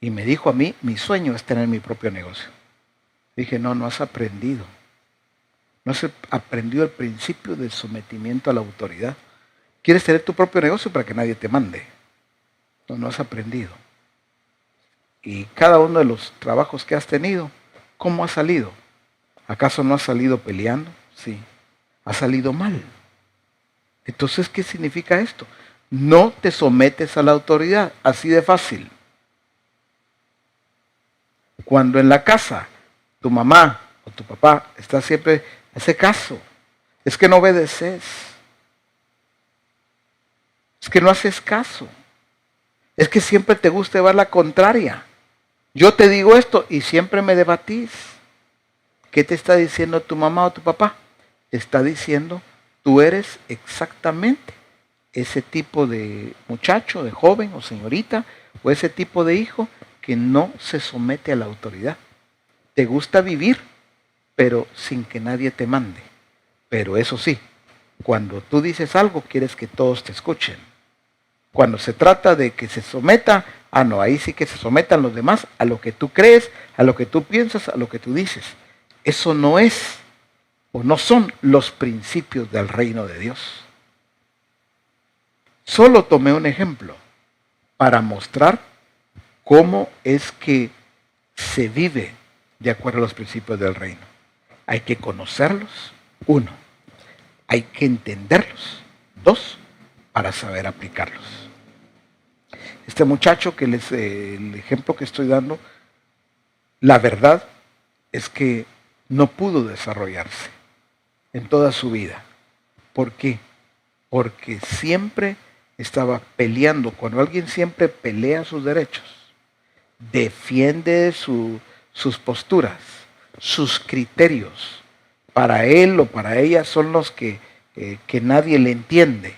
Y me dijo a mí, mi sueño es tener mi propio negocio. Dije, no has aprendido. No has aprendido el principio del sometimiento a la autoridad. ¿Quieres tener tu propio negocio para que nadie te mande? No has aprendido. Y cada uno de los trabajos que has tenido, ¿cómo ha salido? ¿Acaso no has salido peleando? Sí. Ha salido mal. Entonces, ¿qué significa esto? No te sometes a la autoridad, así de fácil. Cuando en la casa tu mamá o tu papá está siempre, hace caso, es que no obedeces, es que no haces caso, es que siempre te gusta llevar la contraria. Yo te digo esto y siempre me debatís. ¿Qué te está diciendo tu mamá o tu papá? Te está diciendo, tú eres exactamente ese tipo de muchacho, de joven o señorita, o ese tipo de hijo que no se somete a la autoridad. Te gusta vivir, pero sin que nadie te mande. Pero eso sí, cuando tú dices algo, quieres que todos te escuchen. Cuando se trata de que se someta, no, ahí sí que se sometan los demás a lo que tú crees, a lo que tú piensas, a lo que tú dices. Eso no es, o no son los principios del reino de Dios. Solo tomé un ejemplo para mostrar cómo es que se vive de acuerdo a los principios del reino. Hay que conocerlos, 1. Hay que entenderlos, 2. Para saber aplicarlos. Este muchacho que el ejemplo que estoy dando, la verdad es que no pudo desarrollarse en toda su vida. ¿Por qué? Porque siempre estaba peleando. Cuando alguien siempre pelea sus derechos, defiende sus posturas, sus criterios, para él o para ella son los que nadie le entiende,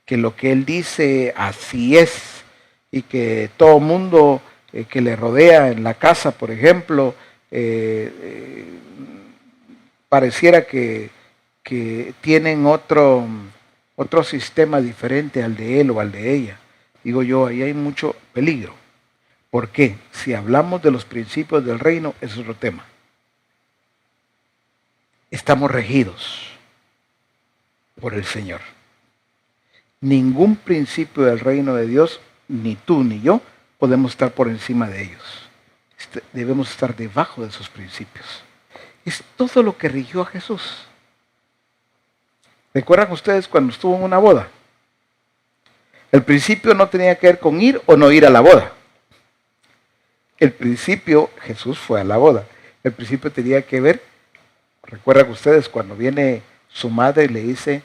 que lo que él dice así es, y que todo mundo que le rodea en la casa, por ejemplo, pareciera que tienen otro sistema diferente al de él o al de ella. Digo yo, ahí hay mucho peligro. ¿Por qué? Si hablamos de los principios del reino, es otro tema. Estamos regidos por el Señor. Ningún principio del reino de Dios, ni tú ni yo, podemos estar por encima de ellos. Debemos estar debajo de esos principios. Es todo lo que rigió a Jesús. ¿Recuerdan ustedes cuando estuvo en una boda? El principio no tenía que ver con ir o no ir a la boda. El principio, Jesús fue a la boda. El principio tenía que ver, recuerdan ustedes, cuando viene su madre y le dice,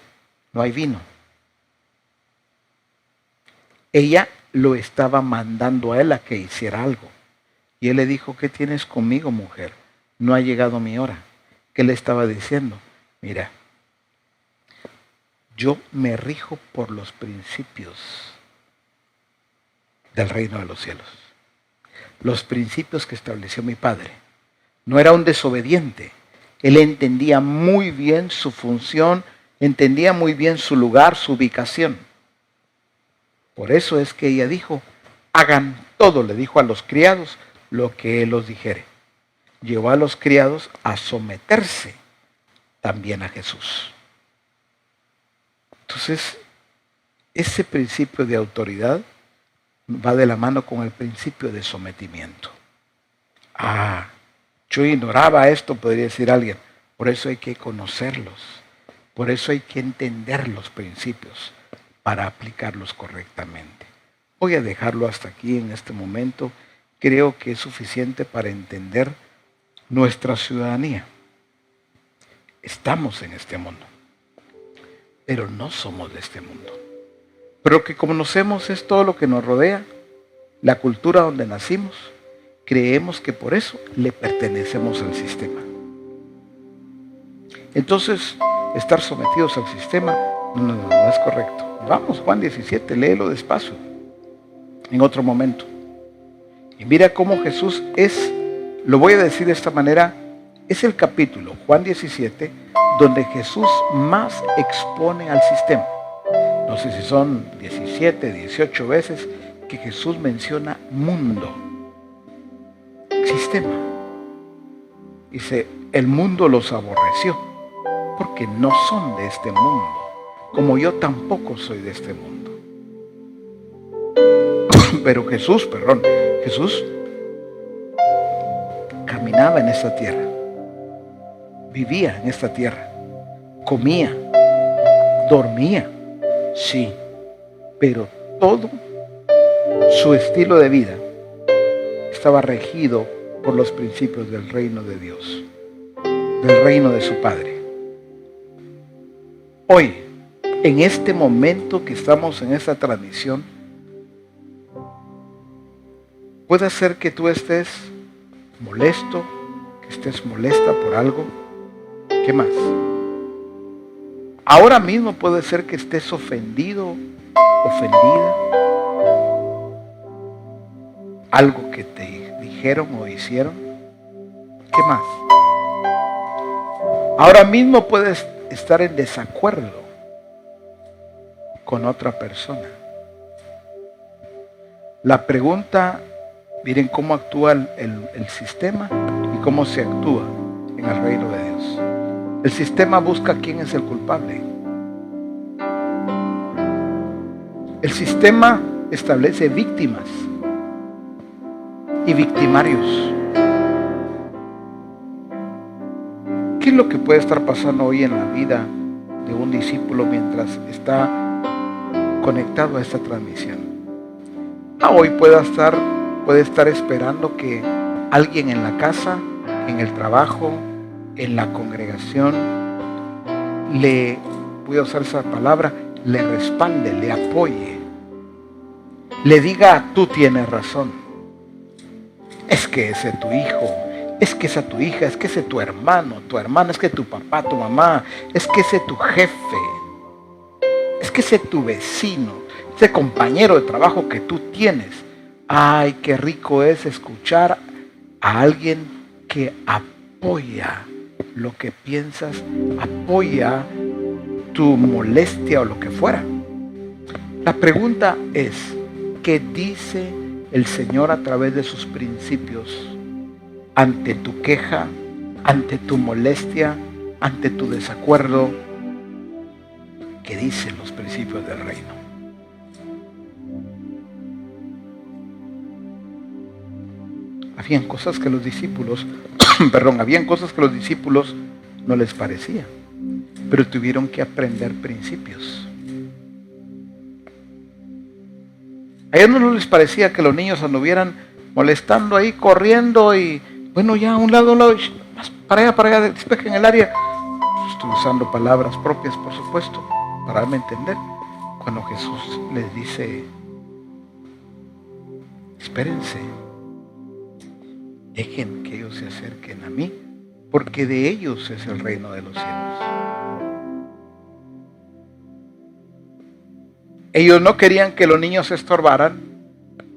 no hay vino. Ella lo estaba mandando a él a que hiciera algo. Y él le dijo, ¿qué tienes conmigo, mujer? No ha llegado mi hora. ¿Qué le estaba diciendo? Mira, yo me rijo por los principios del reino de los cielos. Los principios que estableció mi Padre. No era un desobediente. Él entendía muy bien su función, entendía muy bien su lugar, su ubicación. Por eso es que ella dijo, hagan todo, le dijo a los criados, lo que él os dijere. Llevó a los criados a someterse también a Jesús. Entonces, ese principio de autoridad va de la mano con el principio de sometimiento. Yo ignoraba esto, podría decir alguien. Por eso hay que conocerlos. Por eso hay que entender los principios para aplicarlos correctamente. Voy a dejarlo hasta aquí en este momento. Creo que es suficiente para entender nuestra ciudadanía. Estamos en este mundo, pero no somos de este mundo. Pero lo que conocemos es todo lo que nos rodea, la cultura donde nacimos. Creemos que por eso le pertenecemos al sistema. Entonces, estar sometidos al sistema no es correcto. Vamos, Juan 17, léelo despacio, en otro momento. Y mira cómo Jesús es, lo voy a decir de esta manera, es el capítulo, Juan 17, donde Jesús más expone al sistema. No sé si son 17, 18 veces que Jesús menciona mundo, sistema. Dice, el mundo los aborreció, porque no son de este mundo, como yo tampoco soy de este mundo. Pero Jesús caminaba en esta tierra, vivía en esta tierra, comía, dormía, sí, pero todo su estilo de vida estaba regido por los principios del reino de Dios, del reino de su Padre. Hoy, en este momento que estamos en esta transmisión, puede ser que tú estés molesto, que estés molesta por algo. ¿Qué más? Ahora mismo puede ser que estés ofendido, ofendida. Algo que te dijeron o hicieron. ¿Qué más? Ahora mismo puedes estar en desacuerdo con otra persona. La pregunta, miren cómo actúa el sistema y cómo se actúa en el reino de Dios. El sistema busca quién es el culpable. El sistema establece víctimas y victimarios. ¿Qué es lo que puede estar pasando hoy en la vida de un discípulo mientras está conectado a esta transmisión? Hoy puede estar esperando que alguien en la casa, en el trabajo, en la congregación, voy a usar esa palabra, le respalde, le apoye, le diga, tú tienes razón. Es que ese es tu hijo, es que esa es tu hija, es que ese es tu hermano, tu hermana, es que tu papá, tu mamá, es que ese es tu jefe, es que ese es tu vecino, ese compañero de trabajo que tú tienes. Ay, qué rico es escuchar a alguien que apoya lo que piensas, apoya tu molestia o lo que fuera. La pregunta es, ¿qué dice el Señor a través de sus principios ante tu queja, ante tu molestia, ante tu desacuerdo, que dicen los principios del reino. Habían cosas que los discípulos, habían cosas que los discípulos no les parecía, pero tuvieron que aprender principios. A ellos no les parecía que los niños anduvieran molestando ahí, corriendo y, bueno, ya a un lado, para allá, despejen el área. Estoy usando palabras propias, por supuesto, para darme a entender. Cuando Jesús les dice, espérense, dejen que ellos se acerquen a mí, porque de ellos es el reino de los cielos. Ellos no querían que los niños se estorbaran,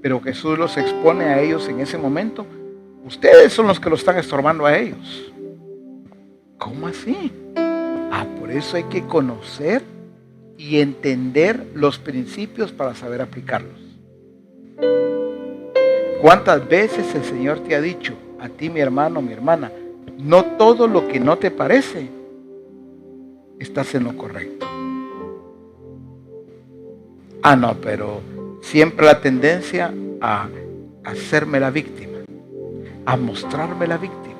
pero Jesús los expone a ellos en ese momento. Ustedes son los que lo están estorbando a ellos. ¿Cómo así? Por eso hay que conocer y entender los principios para saber aplicarlos. ¿Cuántas veces el Señor te ha dicho, a ti mi hermano, mi hermana, no todo lo que no te parece, estás en lo correcto? No, pero siempre la tendencia a hacerme la víctima, a mostrarme la víctima.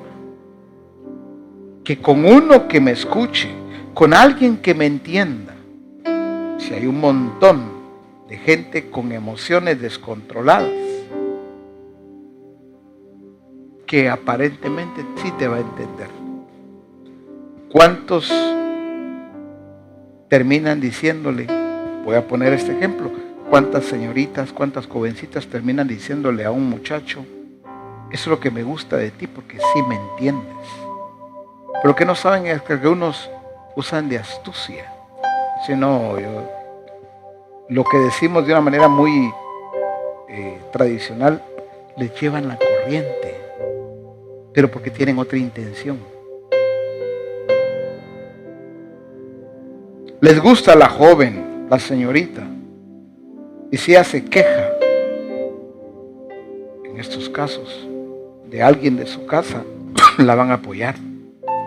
Que con uno que me escuche, con alguien que me entienda, si hay un montón de gente con emociones descontroladas, que aparentemente sí te va a entender. ¿Cuántos terminan diciéndole, voy a poner este ejemplo, cuántas señoritas, cuántas jovencitas terminan diciéndole a un muchacho, eso es lo que me gusta de ti porque sí me entiendes? Pero lo que no saben es que algunos usan de astucia. Sino lo que decimos de una manera muy tradicional, les llevan la corriente, pero porque tienen otra intención. Les gusta la joven, la señorita, y si ella se queja, en estos casos, de alguien de su casa, la van a apoyar.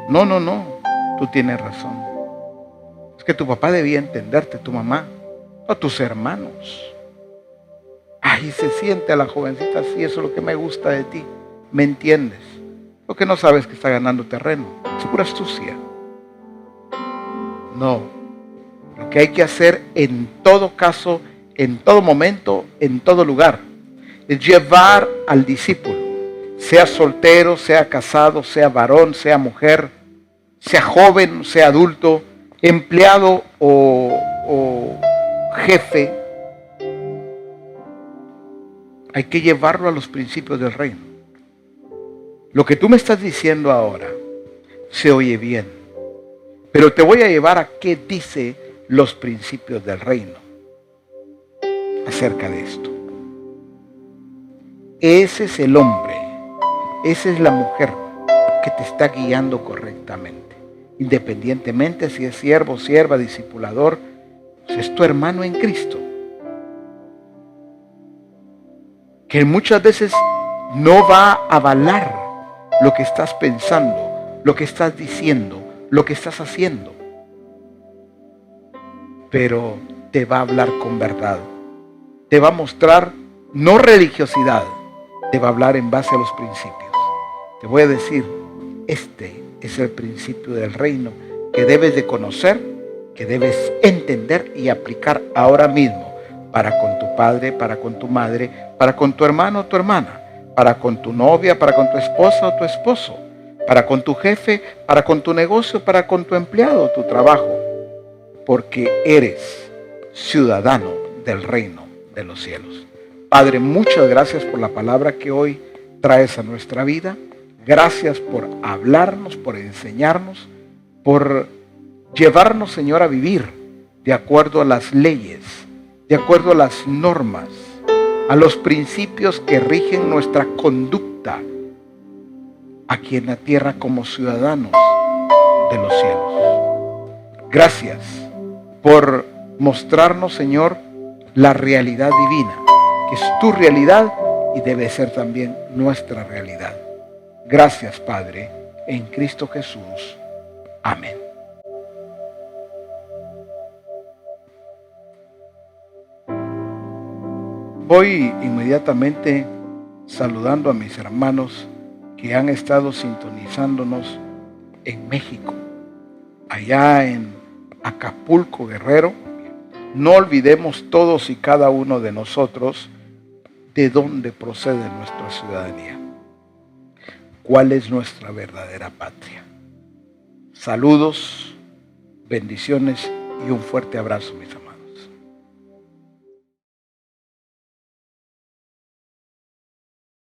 No, tú tienes razón. Es que tu papá debía entenderte, tu mamá, o tus hermanos. Ay, se siente a la jovencita así, eso es lo que me gusta de ti, ¿me entiendes? Lo que no sabes que está ganando terreno, es pura astucia. No, lo que hay que hacer en todo caso, en todo momento, en todo lugar, es llevar al discípulo, sea soltero, sea casado, sea varón, sea mujer, sea joven, sea adulto, empleado o jefe, hay que llevarlo a los principios del reino. Lo que tú me estás diciendo ahora se oye bien, pero te voy a llevar a qué dice los principios del reino acerca de esto. Ese es el hombre, esa es la mujer que te está guiando correctamente, independientemente si es siervo, sierva, discipulador, pues es tu hermano en Cristo, que muchas veces no va a avalar lo que estás pensando, lo que estás diciendo, lo que estás haciendo, pero te va a hablar con verdad, te va a mostrar no religiosidad, te va a hablar en base a los principios. Te voy a decir, este es el principio del reino que debes de conocer, que debes entender y aplicar ahora mismo para con tu padre, para con tu madre, para con tu hermano o tu hermana, para con tu novia, para con tu esposa o tu esposo, para con tu jefe, para con tu negocio, para con tu empleado o tu trabajo, porque eres ciudadano del reino de los cielos. Padre, muchas gracias por la palabra que hoy traes a nuestra vida. Gracias por hablarnos, por enseñarnos, por llevarnos, Señor, a vivir de acuerdo a las leyes, de acuerdo a las normas, a los principios que rigen nuestra conducta aquí en la tierra como ciudadanos de los cielos. Gracias por mostrarnos, Señor, la realidad divina, que es tu realidad y debe ser también nuestra realidad. Gracias, Padre, en Cristo Jesús. Amén. Voy inmediatamente saludando a mis hermanos que han estado sintonizándonos en México, allá en Acapulco, Guerrero. No olvidemos todos y cada uno de nosotros de dónde procede nuestra ciudadanía, cuál es nuestra verdadera patria. Saludos, bendiciones y un fuerte abrazo, mis amigos.